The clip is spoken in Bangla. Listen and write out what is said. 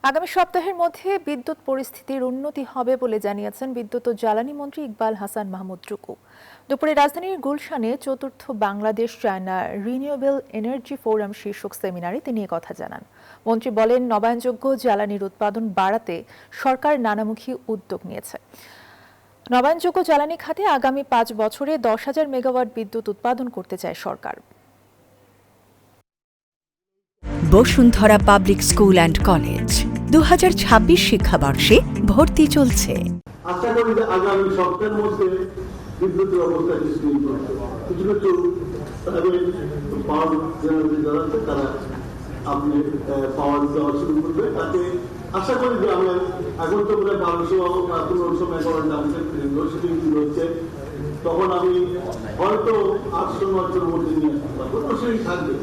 আগামী সপ্তাহের মধ্যে বিদ্যুৎ পরিস্থিতির উন্নতি হবে বলে জানিয়েছেন বিদ্যুৎ ও জ্বালানি মন্ত্রী ইকবাল হাসান মাহমুদ টুকু। দুপুরে রাজধানীর গুলশানে চতুর্থ Bangladesh China renewable energy forum শীর্ষক সেমিনারে তিনি কথা জানান। মন্ত্রী বলেন, নবায়নযোগ্য জ্বালানির উৎপাদন বাড়াতে সরকার নানামুখী উদ্যোগ নিয়েছে। নবায়নযোগ্য জ্বালানি খাতে আগামী 5 বছরে 10,000 মেগাওয়াট বিদ্যুৎ উৎপাদন করতে চায় সরকার। Bashundhara public school and college 2026 শিক্ষাবর্ষে ভর্তি চলছে। আশা করি যে আগামী সপ্তাহের মধ্যে বিদ্যুতের অবস্থা কিছু কিছু পাওয়ার জেনারেটর যারা আছে তারা আপনি পাওয়ার দেওয়া শুরু করবে। তাতে আশা করি যে আমরা এখন তো প্রায় 1200-1500 মেগাওয়াট আমাদের লোডশেডিং হচ্ছে, তখন আমি হয়তো 800-900 মধ্যে নিয়ে আসতে পারবো। লোডশেডিং থাকবে।